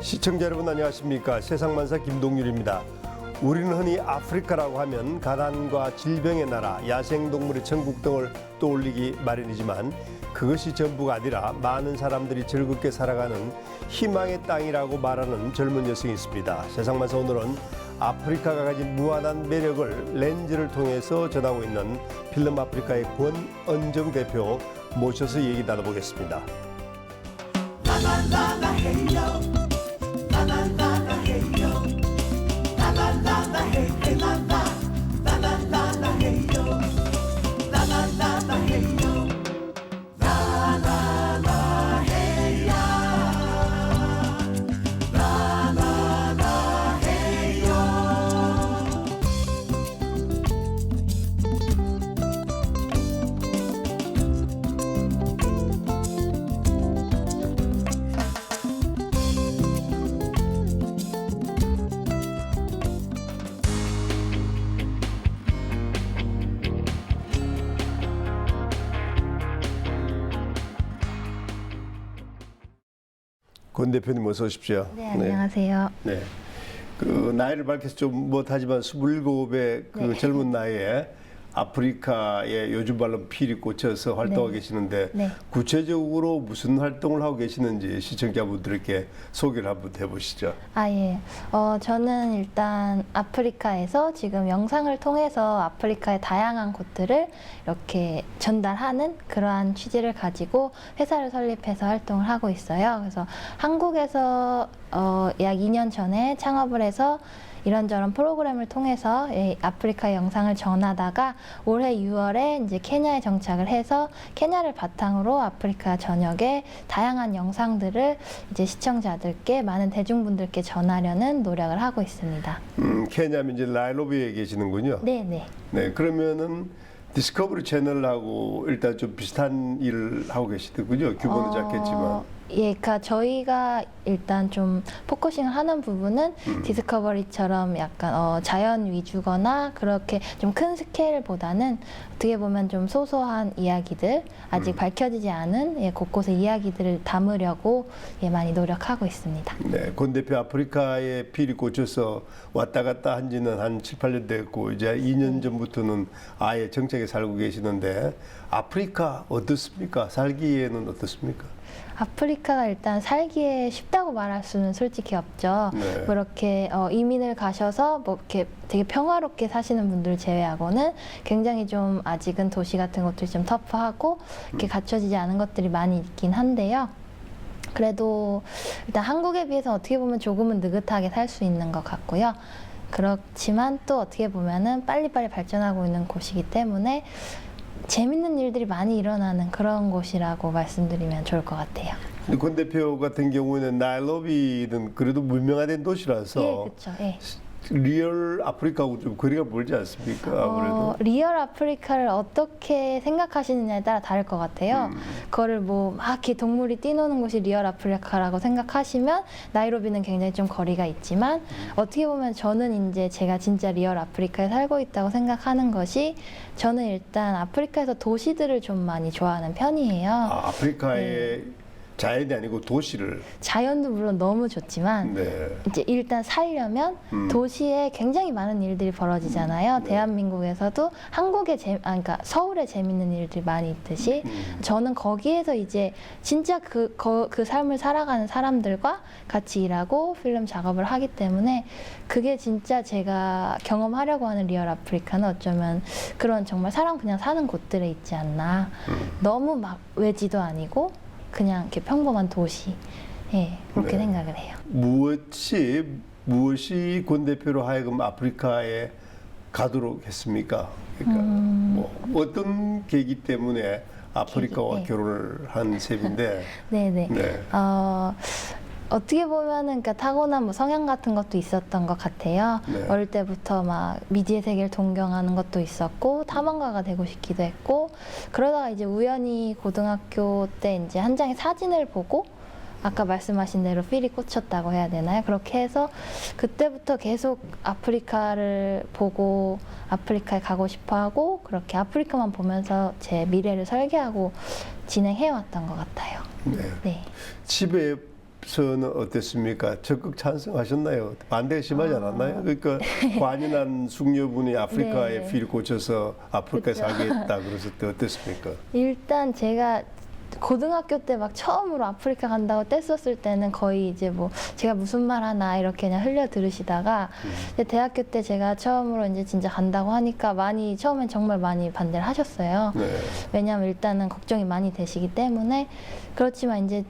시청자 여러분 안녕하십니까. 세상만사 김동률입니다. 우리는 흔히 아프리카라고 하면 가난과 질병의 나라, 야생동물의 천국 등을 떠올리기 마련이지만 그것이 전부가 아니라 많은 사람들이 즐겁게 살아가는 희망의 땅이라고 말하는 젊은 여성이 있습니다. 세상만사 오늘은 아프리카가 가진 무한한 매력을 렌즈를 통해서 전하고 있는 필름 아프리카의 권은정 대표 모셔서 얘기 나눠보겠습니다. 권 대표님 어서 오십시오. 네, 안녕하세요. 네. 그 나이를 밝혀서 좀 못하지만 27의 그 네. 젊은 나이에 아프리카에 요즘 말로 필이 꽂혀서 활동하고 네. 계시는데 네. 구체적으로 무슨 활동을 하고 계시는지 시청자분들께 소개를 한번 해보시죠. 예. 저는 일단 아프리카에서 지금 영상을 통해서 아프리카의 다양한 곳들을 이렇게 전달하는 그러한 취지를 가지고 회사를 설립해서 활동을 하고 있어요. 그래서 한국에서 약 2년 전에 창업을 해서 이런저런 프로그램을 통해서 아프리카 영상을 전하다가 올해 6월에 이제 케냐에 정착을 해서 케냐를 바탕으로 아프리카 전역의 다양한 영상들을 이제 시청자들께 많은 대중분들께 전하려는 노력을 하고 있습니다. 케냐면 이제 나이로비에 계시는군요. 네, 네. 네, 그러면은 디스커버리 채널하고 일단 좀 비슷한 일을 하고 계시더군요. 규모는 작겠지만. 예, 그러니까 저희가 일단 좀 포커싱을 하는 부분은 디스커버리처럼 약간 자연 위주거나 그렇게 좀 큰 스케일보다는 어떻게 보면 좀 소소한 이야기들, 아직 밝혀지지 않은 곳곳의 이야기들을 담으려고 많이 노력하고 있습니다. 네, 권 대표 아프리카에 필이 꽂혀서 왔다 갔다 한 지는 한 7, 8년 됐고 이제 2년 전부터는 아예 정착에 살고 계시는데 아프리카 어떻습니까? 살기에는 어떻습니까? 아프리카가 일단 살기에 쉽다고 말할 수는 솔직히 없죠. 네. 그렇게 이민을 가셔서 뭐 이렇게 되게 평화롭게 사시는 분들 제외하고는 굉장히 좀 아직은 도시 같은 것들이 좀 터프하고 이렇게 갖춰지지 않은 것들이 많이 있긴 한데요. 그래도 일단 한국에 비해서 어떻게 보면 조금은 느긋하게 살 수 있는 것 같고요. 그렇지만 또 어떻게 보면은 빨리빨리 발전하고 있는 곳이기 때문에 재밌는 일들이 많이 일어나는 그런 곳이라고 말씀드리면 좋을 것 같아요. 근데 권 대표 같은 경우에는 나이로비는 그래도 문명화된 도시라서 예, 그렇죠. 예. 리얼 아프리카하고 좀 거리가 멀지 않습니까? 아무래도. 리얼 아프리카를 어떻게 생각하시느냐에 따라 다를 것 같아요. 그거를 뭐 막 이렇게 동물이 뛰노는 곳이 리얼 아프리카라고 생각하시면 나이로비는 굉장히 좀 거리가 있지만 어떻게 보면 저는 이제 제가 진짜 리얼 아프리카에 살고 있다고 생각하는 것이 저는 일단 아프리카에서 도시들을 좀 많이 좋아하는 편이에요. 아프리카의 자연이 아니고 도시를. 자연도 물론 너무 좋지만 네. 이제 일단 살려면 도시에 굉장히 많은 일들이 벌어지잖아요. 대한민국에서도 한국의 그러니까 서울에 재밌는 일들이 많이 있듯이 저는 거기에서 이제 진짜 그 삶을 살아가는 사람들과 같이 일하고 필름 작업을 하기 때문에 그게 진짜 제가 경험하려고 하는 리얼 아프리카는 어쩌면 그런 정말 사람 그냥 사는 곳들에 있지 않나. 너무 막 외지도 아니고 그냥 이렇게 평범한 도시, 그렇게 네. 생각을 해요. 무엇이 권 대표로 하여금 아프리카에 가도록 했습니까? 그러니까 뭐 어떤 계기 때문에 아프리카와 네. 결혼을 한 셈인데. 네네. 네. 어떻게 보면은 그러니까 타고난 뭐 성향 같은 것도 있었던 것 같아요. 네. 어릴 때부터 막 미지의 세계를 동경하는 것도 있었고 탐험가가 되고 싶기도 했고 그러다가 이제 우연히 고등학교 때 이제 한 장의 사진을 보고 아까 말씀하신 대로 필이 꽂혔다고 해야 되나요? 그렇게 해서 그때부터 계속 아프리카를 보고 아프리카에 가고 싶어하고 그렇게 아프리카만 보면서 제 미래를 설계하고 진행해왔던 것 같아요. 네. 네. 집에 앞서는 어땠습니까? 적극 찬성하셨나요? 반대가 심하지 않았나요? 그러니까 관인한 숙녀분이 아프리카에 네. 피를 꽂혀서 아프리카에 그쵸. 살겠다 그랬을 때 어땠습니까? 일단 제가 고등학교 때 막 처음으로 아프리카 간다고 뗐었을 때는 거의 이제 뭐 제가 무슨 말 하나 이렇게 그냥 흘려 들으시다가 이제 대학교 때 제가 처음으로 이제 진짜 간다고 하니까 많이 처음엔 정말 많이 반대를 하셨어요. 네. 왜냐하면 일단은 걱정이 많이 되시기 때문에. 그렇지만 이제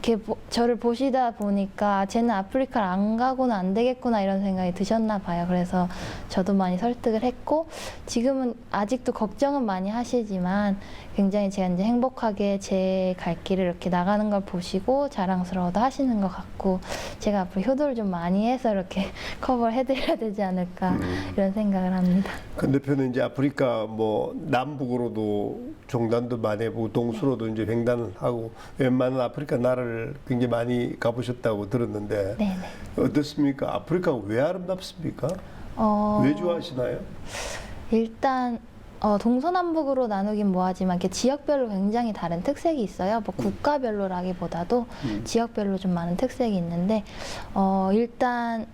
이렇게 저를 보시다 보니까 쟤는 아프리카를 안 가고는 안 되겠구나 이런 생각이 드셨나 봐요. 그래서 저도 많이 설득을 했고, 지금은 아직도 걱정은 많이 하시지만 굉장히 제가 이제 행복하게 제 갈 길을 이렇게 나가는 걸 보시고 자랑스러워도 하시는 것 같고, 제가 앞으로 효도를 좀 많이 해서 이렇게 커버를 해드려야 되지 않을까 이런 생각을 합니다. 건너편은 이제 아프리카 뭐 남북으로도 종단도 많이 해보고 동수로도 이제 횡단을 하고 웬만한 아프리카 나라를 굉장히 많이 가보셨다고 들었는데 네네. 어떻습니까? 아프리카가 왜 아름답습니까? 왜 좋아하시나요? 일단 동서남북으로 나누긴 뭐하지만 이렇게 지역별로 굉장히 다른 특색이 있어요. 뭐 국가별로라기보다도 지역별로 좀 많은 특색이 있는데 일단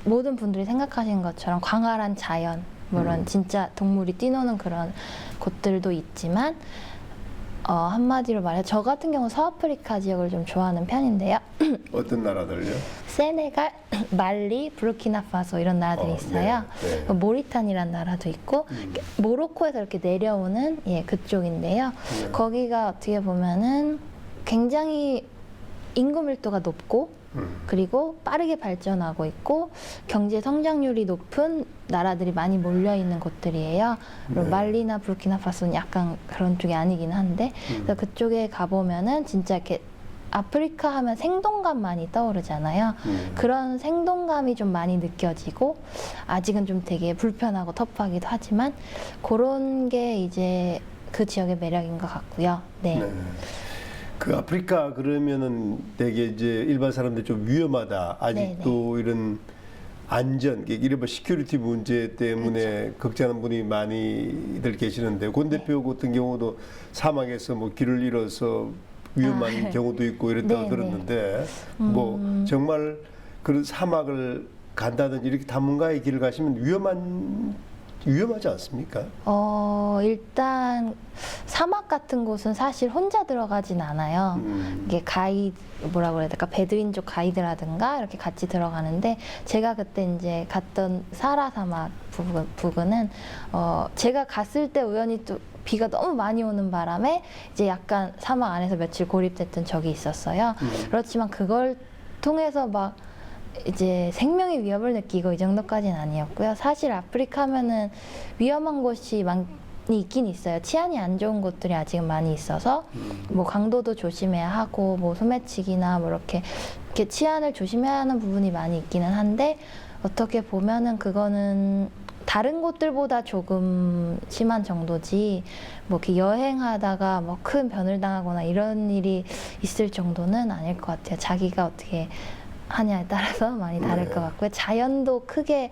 모든 분들이 생각하시는 것처럼 광활한 자연, 물론 진짜 동물이 뛰노는 그런 곳들도 있지만 한마디로 말해 저 같은 경우 서아프리카 지역을 좀 좋아하는 편인데요. 어떤 나라들요? 세네갈, 말리, 부르키나파소 이런 나라들이 있어요. 네, 네. 모리탄이라는 나라도 있고 모로코에서 이렇게 내려오는 그쪽인데요. 거기가 어떻게 보면은 굉장히 인구 밀도가 높고 그리고 빠르게 발전하고 있고 경제 성장률이 높은 나라들이 많이 몰려 있는 곳들이에요. 그리고 말리나 부르키나파소는 약간 그런 쪽이 아니긴 한데 그래서 그쪽에 가보면은 진짜 이렇게 아프리카 하면 생동감 많이 떠오르잖아요. 그런 생동감이 좀 많이 느껴지고 아직은 좀 되게 불편하고 터프하기도 하지만 그런 게 이제 그 지역의 매력인 것 같고요. 네. 네. 그 아프리카 그러면은 되게 이제 일반 사람들 좀 위험하다. 아직도 이런 안전, 이른바 시큐리티 문제 때문에 걱정하는 분이 많이들 계시는데 권 대표 같은 경우도 사막에서 뭐 길을 잃어서 위험한 경우도 있고 이랬다고 네네. 들었는데 뭐 정말 그런 사막을 간다든지 이렇게 단문가의 길을 가시면 위험하지 않습니까? 일단 사막 같은 곳은 사실 혼자 들어가진 않아요. 이게 뭐라고 그래야 될까? 베두인족 가이드라든가 이렇게 같이 들어가는데 제가 그때 이제 갔던 사라 사막 부근은 제가 갔을 때 우연히 또 비가 너무 많이 오는 바람에 이제 약간 사막 안에서 며칠 고립됐던 적이 있었어요. 그렇지만 그걸 통해서 막 이제 생명의 위협을 느끼고 이 정도까지는 아니었고요. 사실 아프리카 하면은 위험한 곳이 많이 있긴 있어요. 치안이 안 좋은 곳들이 아직은 많이 있어서 뭐 강도도 조심해야 하고 뭐 소매치기나 뭐 이렇게 치안을 조심해야 하는 부분이 많이 있기는 한데 어떻게 보면은 그거는 다른 곳들보다 조금 심한 정도지 뭐 이렇게 여행하다가 뭐 큰 변을 당하거나 이런 일이 있을 정도는 아닐 것 같아요. 자기가 어떻게 하냐에 따라서 많이 다를 것 같고요. 자연도 크게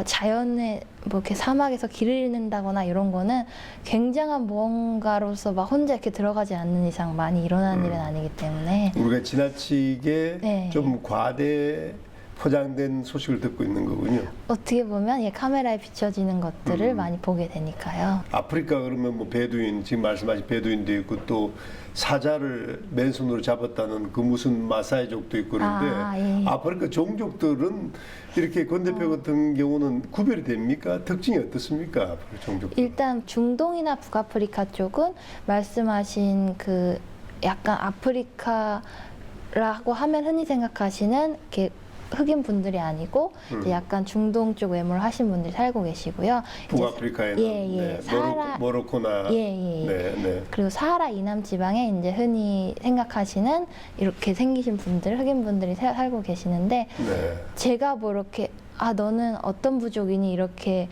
자연에 뭐 이렇게 사막에서 길을 잃는다거나 이런 거는 굉장한 무언가로서 막 혼자 이렇게 들어가지 않는 이상 많이 일어나는 일은 아니기 때문에 우리가 지나치게 네. 좀 과대 포장된 소식을 듣고 있는 거군요. 어떻게 보면 카메라에 비춰지는 것들을 많이 보게 되니까요. 아프리카 그러면 뭐 베두인 지금 말씀하신 베두인도 있고 또 사자를 맨손으로 잡았다는 그 무슨 마사이족도 있고 그런데 예. 아프리카 종족들은 이렇게 권 대표 같은 경우는 구별이 됩니까? 특징이 어떻습니까? 아프리카 종족들. 일단 중동이나 북아프리카 쪽은 말씀하신 그 약간 아프리카라고 하면 흔히 생각하시는 이렇게 흑인 분들이 아니고 이제 약간 중동 쪽 외모를 하신 분들이 살고 계시고요. 북아프리카에는 사하라 모로코나 네. 그리고 사하라 이남 지방에 이제 흔히 생각하시는 이렇게 생기신 분들 흑인 분들이 살고 계시는데 제가 뭐 이렇게 너는 어떤 부족이니 이렇게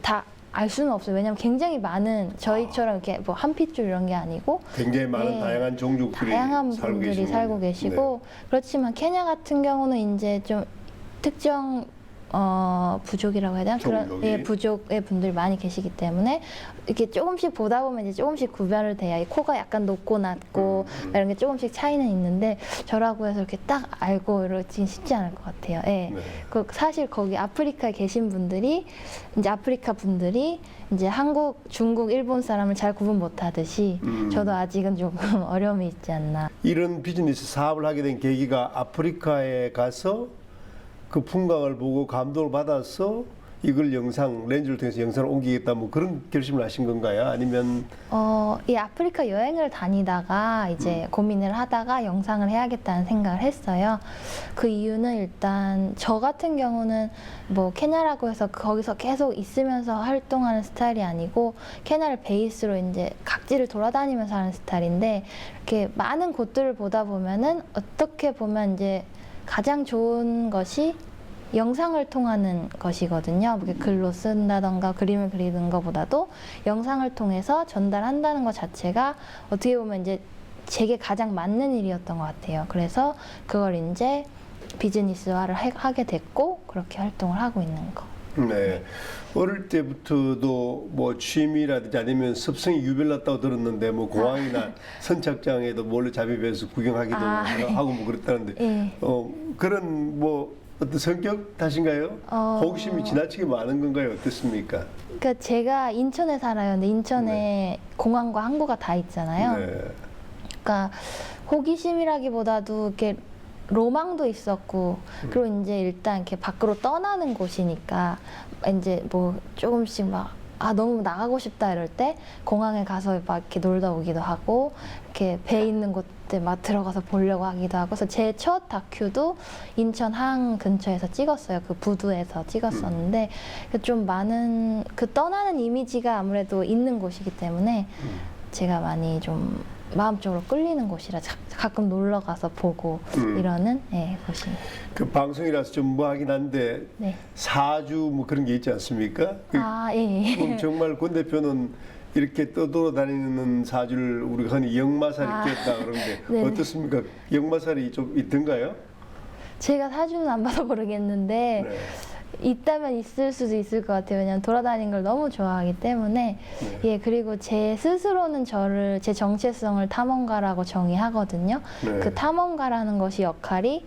다 알 수는 없어요. 왜냐하면 굉장히 많은 저희처럼 이렇게 뭐 한 핏줄 이런 게 아니고 굉장히 많은 다양한 종족들이 다양한 살고 분들이 살고 계시고 그렇지만 케냐 같은 경우는 이제 좀 특정 부족이라고 해야 되나? 그런 종족이? 예, 부족의 분들이 많이 계시기 때문에 이렇게 조금씩 보다 보면 이제 조금씩 구별을 돼요. 이 코가 약간 높고 낮고 이런 게 조금씩 차이는 있는데 저라고 해서 이렇게 딱 알고 이러긴 쉽지 않을 것 같아요. 예. 네. 그 사실 거기 아프리카에 계신 분들이 이제 아프리카 분들이 이제 한국, 중국, 일본 사람을 잘 구분 못하듯이 저도 아직은 조금 어려움이 있지 않나. 이런 비즈니스 사업을 하게 된 계기가 아프리카에 가서 그 풍광을 보고 감동을 받아서 이걸 렌즈를 통해서 영상을 옮기겠다 뭐 그런 결심을 하신 건가요? 아니면 이 아프리카 여행을 다니다가 이제 고민을 하다가 영상을 해야겠다는 생각을 했어요. 그 이유는 일단 저 같은 경우는 뭐 케냐라고 해서 거기서 계속 있으면서 활동하는 스타일이 아니고 케냐를 베이스로 이제 각지를 돌아다니면서 하는 스타일인데 이렇게 많은 곳들을 보다 보면은 어떻게 보면 이제 가장 좋은 것이 영상을 통하는 것이거든요. 뭐 이렇게 글로 쓴다던가 그림을 그리는 것보다도 영상을 통해서 전달한다는 것 자체가 어떻게 보면 이제 제게 가장 맞는 일이었던 것 같아요. 그래서 그걸 이제 비즈니스화를 하게 됐고 그렇게 활동을 하고 있는 거. 네. 어릴 때부터도 뭐 취미라든지 아니면 습성이 유별났다고 들었는데 뭐 공항이나 선착장에도 몰래 잠입해서 구경하기도 하고 뭐 그랬다는데 예. 그런 뭐 어떤 성격 탓인가요? 호기심이 지나치게 많은 건가요? 어떻습니까? 그러니까 제가 인천에 살아요. 근데 인천에 공항과 항구가 다 있잖아요. 네. 그러니까 호기심이라기보다도 이렇게 로망도 있었고 그리고 이제 일단 이렇게 밖으로 떠나는 곳이니까 이제 뭐 조금씩 막 너무 나가고 싶다 이럴 때 공항에 가서 막 이렇게 놀다 오기도 하고 이렇게 배 있는 곳들 막 들어가서 보려고 하기도 하고 그래서 제 첫 다큐도 인천 항 근처에서 찍었어요. 그 부두에서 찍었었는데 좀 많은 그 떠나는 이미지가 아무래도 있는 곳이기 때문에 제가 많이 좀 마음적으로 끌리는 곳이라 가끔 놀러 가서 보고 이러는 곳이. 그 방송이라서 좀 뭐하긴 한데 네. 사주 뭐 그런 게 있지 않습니까? 예. 그럼 정말 권 대표는 이렇게 떠돌아다니는 사주를 우리가 흔히 역마살이 꼈다 그러는데 네. 어떻습니까? 역마살이 좀 있던가요? 제가 사주는 안 봐서 모르겠는데 네. 있다면 있을 수도 있을 것 같아요. 왜냐면 돌아다니는 걸 너무 좋아하기 때문에. 네. 예, 그리고 제 스스로는 저를 제 정체성을 탐험가라고 정의하거든요. 네. 그 탐험가라는 것이 역할이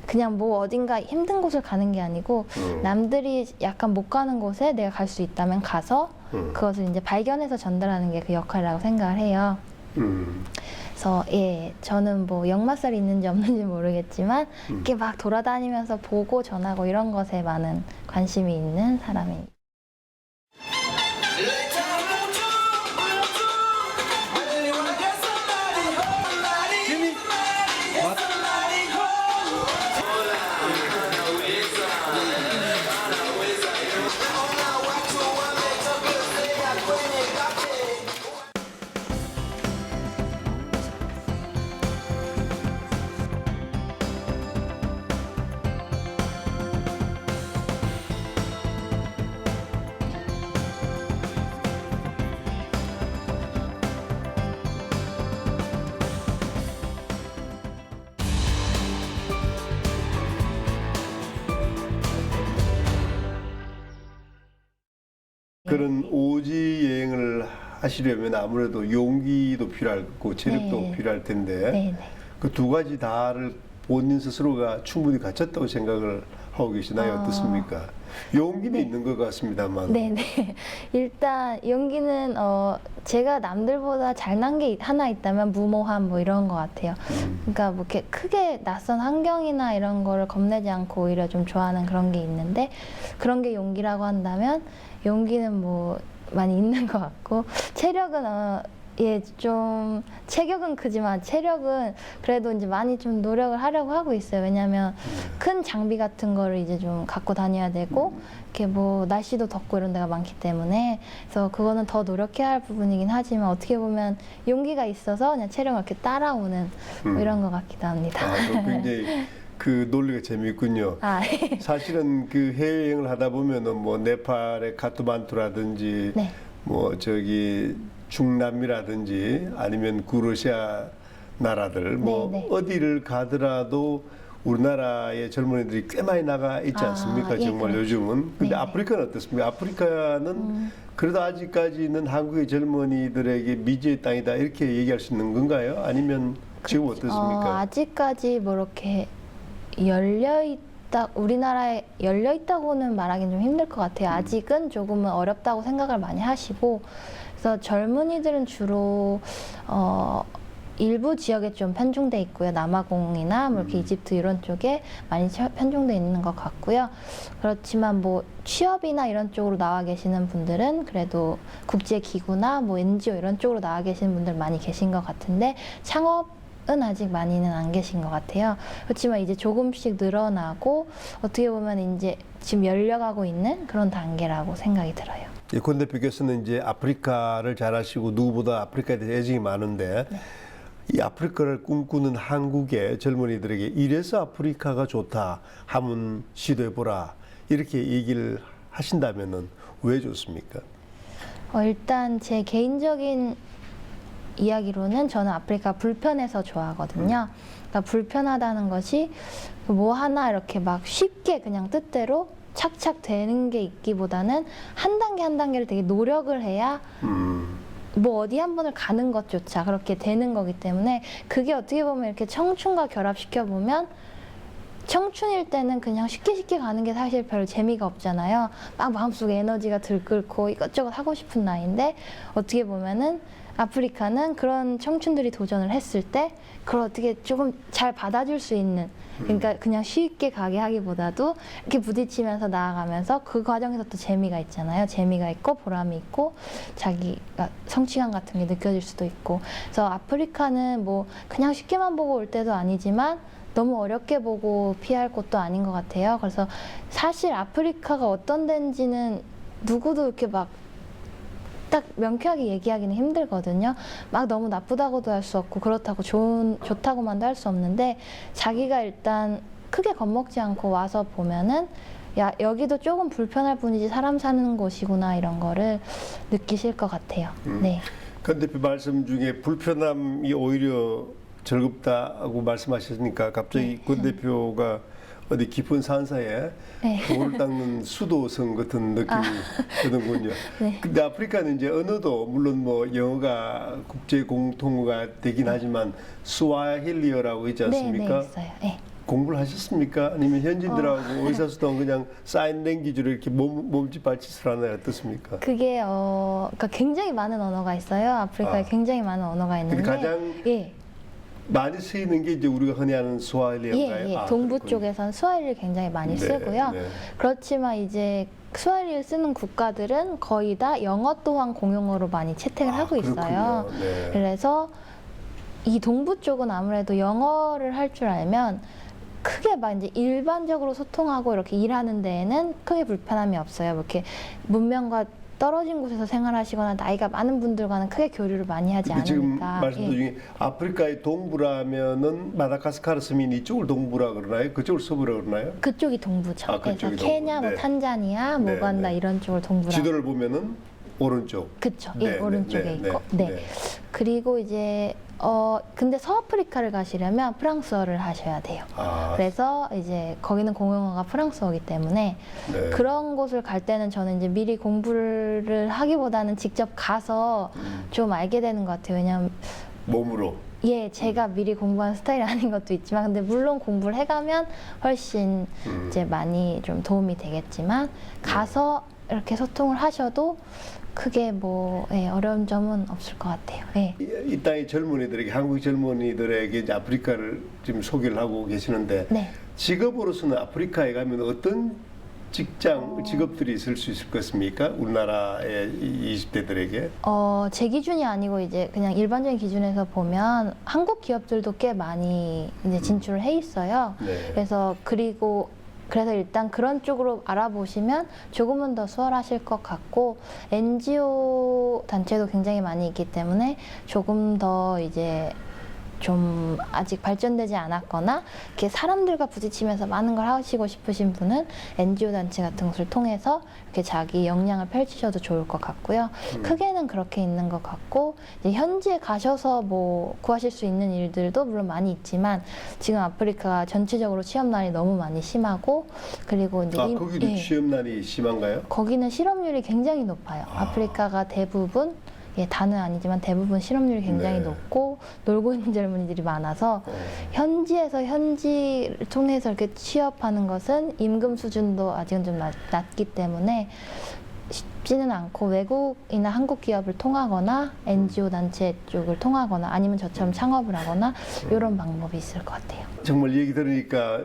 그냥 뭐 어딘가 힘든 곳을 가는 게 아니고 남들이 약간 못 가는 곳에 내가 갈 수 있다면 가서 그것을 이제 발견해서 전달하는 게 그 역할이라고 생각을 해요. 그래서 예, 저는 뭐 역마살이 있는지 없는지 모르겠지만 이렇게 막 돌아다니면서 보고 전하고 이런 것에 많은 관심이 있는 사람입니다. 그런 오지 여행을 하시려면 아무래도 용기도 필요하고 체력도 네. 필요할 텐데 네, 네. 그 두 가지 다를 본인 스스로가 충분히 갖췄다고 생각을 하고 계시나요? 어떻습니까? 용기는 있는 것 같습니다만. 네네. 일단 용기는 제가 남들보다 잘난 게 하나 있다면 무모함 뭐 이런 것 같아요. 그러니까 뭐 이렇게 크게 낯선 환경이나 이런 거를 겁내지 않고 오히려 좀 좋아하는 그런 게 있는데 그런 게 용기라고 한다면 용기는 뭐 많이 있는 것 같고 체력은 예, 좀 체격은 크지만 체력은 그래도 이제 많이 좀 노력을 하려고 하고 있어요. 왜냐하면 큰 장비 같은 거를 이제 좀 갖고 다녀야 되고 이렇게 뭐 날씨도 덥고 이런 데가 많기 때문에 그래서 그거는 더 노력해야 할 부분이긴 하지만 어떻게 보면 용기가 있어서 그냥 체력을 이렇게 따라오는 뭐 이런 것 같기도 합니다. 또 굉장히 그 논리가 재미있군요. 사실은 그 해외여행을 하다 보면은 뭐 네팔의 카트만두라든지 네. 뭐 저기 중남미라든지 아니면 구러시아 나라들 뭐 네, 네. 어디를 가더라도 우리나라의 젊은이들이 꽤 많이 나가 있지 않습니까? 예, 정말 그렇죠. 요즘은. 근데 네. 아프리카는 어떻습니까? 아프리카는 그래도 아직까지는 한국의 젊은이들에게 미지의 땅이다 이렇게 얘기할 수 있는 건가요? 아니면 지금 어떻습니까? 아직까지 뭐 이렇게 우리나라에 열려 있다고는 말하기는 좀 힘들 것 같아요. 아직은 조금은 어렵다고 생각을 많이 하시고, 그래서 젊은이들은 주로 일부 지역에 좀 편중돼 있고요. 남아공이나 뭐 이렇게 이집트 이런 쪽에 많이 편중돼 있는 것 같고요. 그렇지만 뭐 취업이나 이런 쪽으로 나와 계시는 분들은 그래도 국제기구나 뭐 NGO 이런 쪽으로 나와 계시는 분들 많이 계신 것 같은데, 창업은 아직 많이는 안 계신 것 같아요. 그렇지만 이제 조금씩 늘어나고 어떻게 보면 이제 지금 열려가고 있는 그런 단계라고 생각이 들어요. 예, 권 대표께서는 이제 아프리카를 잘 아시고 누구보다 아프리카에 대해 애정이 많은데 이 아프리카를 꿈꾸는 한국의 젊은이들에게 이래서 아프리카가 좋다 한번 시도해보라 이렇게 얘기를 하신다면은 왜 좋습니까? 일단 제 개인적인 이야기로는 저는 아프리카 불편해서 좋아하거든요. 그러니까 불편하다는 것이 뭐 하나 이렇게 막 쉽게 그냥 뜻대로 착착 되는 게 있기보다는 한 단계 한 단계를 되게 노력을 해야 뭐 어디 한 번을 가는 것조차 그렇게 되는 거기 때문에, 그게 어떻게 보면 이렇게 청춘과 결합시켜 보면 청춘일 때는 그냥 쉽게 가는 게 사실 별 재미가 없잖아요. 막 마음속에 에너지가 들끓고 이것저것 하고 싶은 나이인데, 어떻게 보면은 아프리카는 그런 청춘들이 도전을 했을 때 그걸 어떻게 조금 잘 받아줄 수 있는, 그러니까 그냥 쉽게 가게 하기보다도 이렇게 부딪히면서 나아가면서 그 과정에서 또 재미가 있잖아요. 재미가 있고 보람이 있고 자기가 성취감 같은 게 느껴질 수도 있고. 그래서 아프리카는 뭐 그냥 쉽게만 보고 올 때도 아니지만 너무 어렵게 보고 피할 곳도 아닌 것 같아요. 그래서 사실 아프리카가 어떤 데인지는 누구도 이렇게 막 딱 명쾌하게 얘기하기는 힘들거든요. 막 너무 나쁘다고도 할 수 없고 그렇다고 좋다고만도 할 수 없는데, 자기가 일단 크게 겁먹지 않고 와서 보면은 야, 여기도 조금 불편할 뿐이지 사람 사는 곳이구나 이런 거를 느끼실 것 같아요. 네. 권 대표 말씀 중에 불편함이 오히려 즐겁다고 말씀하셨으니까 갑자기 권 대표가 어디 깊은 산사에 네. 돌을 닦는 수도성 같은 느낌이 드는군요. 네. 근데 아프리카는 이제 언어도 물론 뭐 영어가 국제 공통어가 되긴 하지만 스와힐리어라고 있지 않습니까? 네, 있어요. 네. 공부를 하셨습니까? 아니면 현지인들하고 의사소통 그냥 사인 랭귀지로 이렇게 몸짓 발짓을 하나요? 어떻습니까? 그게 그러니까 굉장히 많은 언어가 있어요. 아프리카에 굉장히 많은 언어가 있는데, 가장 예. 많이 쓰이는 게 이제 우리가 흔히 하는 스와힐리어인가요? 예. 동부 쪽에서는 스와힐리를 굉장히 많이 쓰고요. 네. 그렇지만 이제 스와힐리를 쓰는 국가들은 거의 다 영어 또한 공용어로 많이 채택을 하고 있어요. 그렇군요. 네. 그래서 이 동부 쪽은 아무래도 영어를 할 줄 알면 크게 막 이제 일반적으로 소통하고 이렇게 일하는 데에는 크게 불편함이 없어요. 뭐 이렇게 문명과 떨어진 곳에서 생활하시거나 나이가 많은 분들과는 크게 교류를 많이 하지 근데 지금 않으니까. 말씀 예. 중에 아프리카의 동부라면은 마다가스카르 섬인 이쪽을 동부라 그러나요? 그쪽을 서부라 그러나요? 그쪽이 동부죠. 아, 그래서 그쪽이 케냐, 동부. 뭐 네. 탄자니아, 네, 모간다 네. 이런 쪽을 동부라. 지도를 보면은 오른쪽. 그쵸. 네, 예, 네, 오른쪽에 네, 있고. 네, 네. 네. 그리고 이제 근데 서아프리카를 가시려면 프랑스어를 하셔야 돼요. 아, 그래서 이제 거기는 공용어가 프랑스어이기 때문에 네. 그런 곳을 갈 때는 저는 이제 미리 공부를 하기보다는 직접 가서 좀 알게 되는 것 같아요. 왜냐면 몸으로. 예, 제가 미리 공부한 스타일이 아닌 것도 있지만, 근데 물론 공부를 해가면 훨씬 이제 많이 좀 도움이 되겠지만, 가서 이렇게 소통을 하셔도 크게 뭐 어려운 점은 없을 것 같아요. 예. 이 땅의 젊은이들에게 한국 젊은이들에게 이제 아프리카를 지금 소개를 하고 계시는데 네. 직업으로서는 아프리카에 가면 어떤 직업들이 있을 수 있을 것입니까? 우리나라의 20대들에게. 제 기준이 아니고 이제 그냥 일반적인 기준에서 보면 한국 기업들도 꽤 많이 이제 진출을 해 있어요. 네. 그래서 일단 그런 쪽으로 알아보시면 조금은 더 수월하실 것 같고, NGO 단체도 굉장히 많이 있기 때문에 조금 더 이제 좀 아직 발전되지 않았거나 이렇게 사람들과 부딪히면서 많은 걸 하시고 싶으신 분은 NGO 단체 같은 것을 통해서 이렇게 자기 역량을 펼치셔도 좋을 것 같고요. 크게는 그렇게 있는 것 같고 이제 현지에 가셔서 뭐 구하실 수 있는 일들도 물론 많이 있지만 지금 아프리카 전체적으로 취업난이 너무 많이 심하고 그리고 이제 거기도 취업난이 심한가요? 거기는 실업률이 굉장히 높아요. 아프리카가 대부분 다는 아니지만 대부분 실업률이 굉장히 높고 놀고 있는 젊은이들이 많아서 현지를 통해서 이렇게 취업하는 것은 임금 수준도 아직은 좀 낮기 때문에 쉽지는 않고 외국이나 한국 기업을 통하거나 NGO 단체 쪽을 통하거나 아니면 저처럼 창업을 하거나 이런 방법이 있을 것 같아요. 정말 얘기 들으니까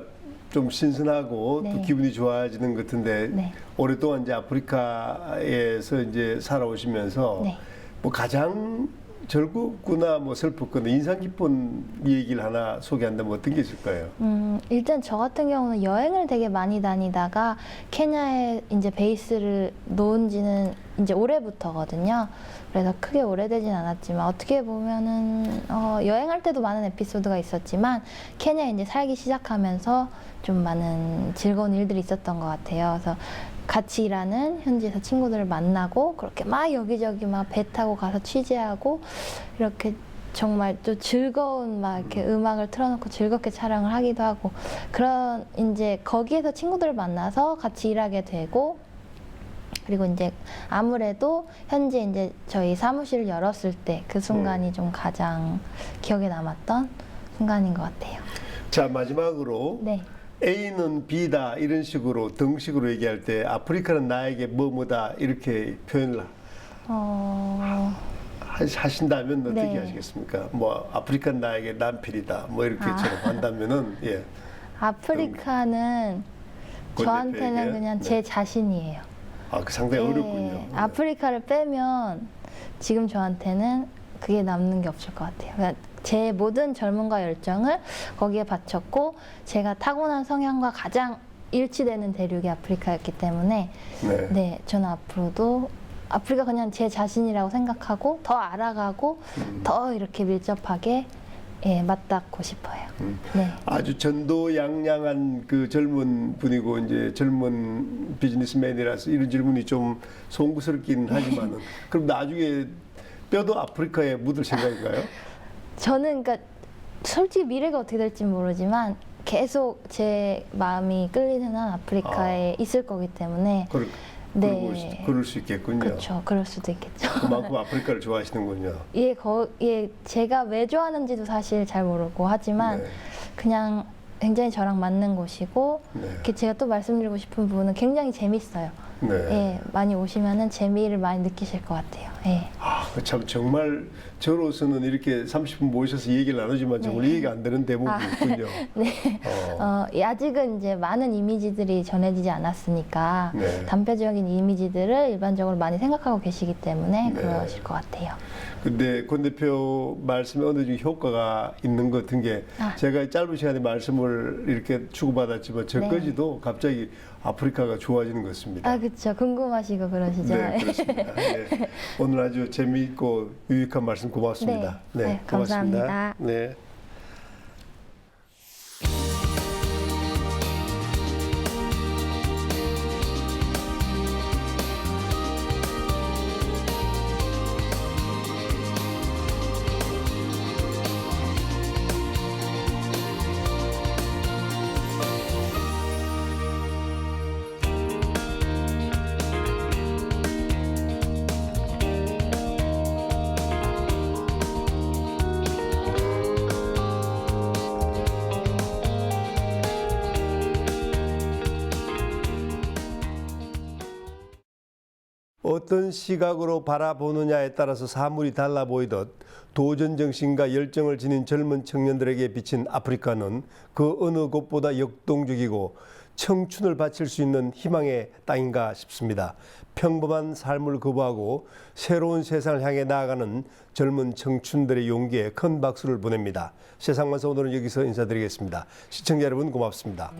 좀 신선하고 네. 또 기분이 좋아지는 것 같은데 네. 오랫동안 이제 아프리카에서 이제 살아오시면서 네. 뭐 가장 즐겁거나 뭐 슬펐거나 인상 깊은 얘기를 하나 소개한다면 어떤 게 있을까요? 일단 저 같은 경우는 여행을 되게 많이 다니다가 케냐에 이제 베이스를 놓은 지는 이제 올해부터거든요. 그래서 크게 오래되진 않았지만 어떻게 보면은 여행할 때도 많은 에피소드가 있었지만 케냐에 이제 살기 시작하면서 좀 많은 즐거운 일들이 있었던 것 같아요. 그래서 같이 일하는 현지에서 친구들을 만나고 그렇게 막 여기저기 막 배 타고 가서 취재하고 이렇게 정말 또 즐거운 막 이렇게 음악을 틀어놓고 즐겁게 촬영을 하기도 하고 그런 이제 거기에서 친구들을 만나서 같이 일하게 되고 그리고 이제 아무래도 현재 이제 저희 사무실을 열었을 때 그 순간이 좀 가장 기억에 남았던 순간인 것 같아요. 자, 마지막으로 네. A는 B다 이런 식으로 등식으로 얘기할 때 아프리카는 나에게 뭐뭐다 이렇게 표현을 하신다면 어떻게 네. 하시겠습니까? 뭐 아프리카는 나에게 남편이다 뭐 이렇게처럼 한다면은 아프리카는 저한테는 대표에게? 그냥 네. 제 자신이에요. 그 상당히 어렵군요. 아프리카를 빼면 지금 저한테는 그게 남는 게 없을 것 같아요. 그러니까 제 모든 젊음과 열정을 거기에 바쳤고 제가 타고난 성향과 가장 일치되는 대륙이 아프리카였기 때문에 네, 저는 앞으로도 아프리카 그냥 제 자신이라고 생각하고 더 알아가고 더 이렇게 밀접하게 맞닿고 싶어요. 네. 아주 전도양양한 그 젊은 분이고 이제 젊은 비즈니스맨이라서 이런 질문이 좀 송구스럽긴 하지만은 그럼 나중에 뼈도 아프리카에 묻을 생각인가요? 저는 그러니까 솔직히 미래가 어떻게 될지 모르지만 계속 제 마음이 끌리는 한 아프리카에 있을 거기 때문에 그럴 수 있겠군요. 그렇죠. 그럴 수도 있겠죠. 그만큼 아프리카를 좋아하시는군요. 제가 왜 좋아하는지도 사실 잘 모르고 하지만 그냥 굉장히 저랑 맞는 곳이고 이렇게 제가 또 말씀드리고 싶은 부분은 굉장히 재밌어요. 많이 오시면은 재미를 많이 느끼실 것 같아요. 참 정말 저로서는 이렇게 30분 모셔서 얘기를 나누지만 정말 이해가 안 되는 대목이 있군요. 아직은 이제 많은 이미지들이 전해지지 않았으니까 단편적인 이미지들을 일반적으로 많이 생각하고 계시기 때문에 그러실 것 같아요. 근데 권 대표 말씀에 어느 정도 효과가 있는 것 같은 게 제가 짧은 시간에 말씀을 이렇게 주고받았지만 저까지도 갑자기 아프리카가 좋아지는 것 같습니다. 그렇죠. 궁금하시고 그러시죠? 네, 그렇습니다. 오늘 아주 재미있고 유익한 말씀 고맙습니다. 네, 감사합니다. 고맙습니다. 네. 어떤 시각으로 바라보느냐에 따라서 사물이 달라 보이듯 도전 정신과 열정을 지닌 젊은 청년들에게 비친 아프리카는 그 어느 곳보다 역동적이고 청춘을 바칠 수 있는 희망의 땅인가 싶습니다. 평범한 삶을 거부하고 새로운 세상을 향해 나아가는 젊은 청춘들의 용기에 큰 박수를 보냅니다. 세상만사 오늘은 여기서 인사드리겠습니다. 시청자 여러분 고맙습니다.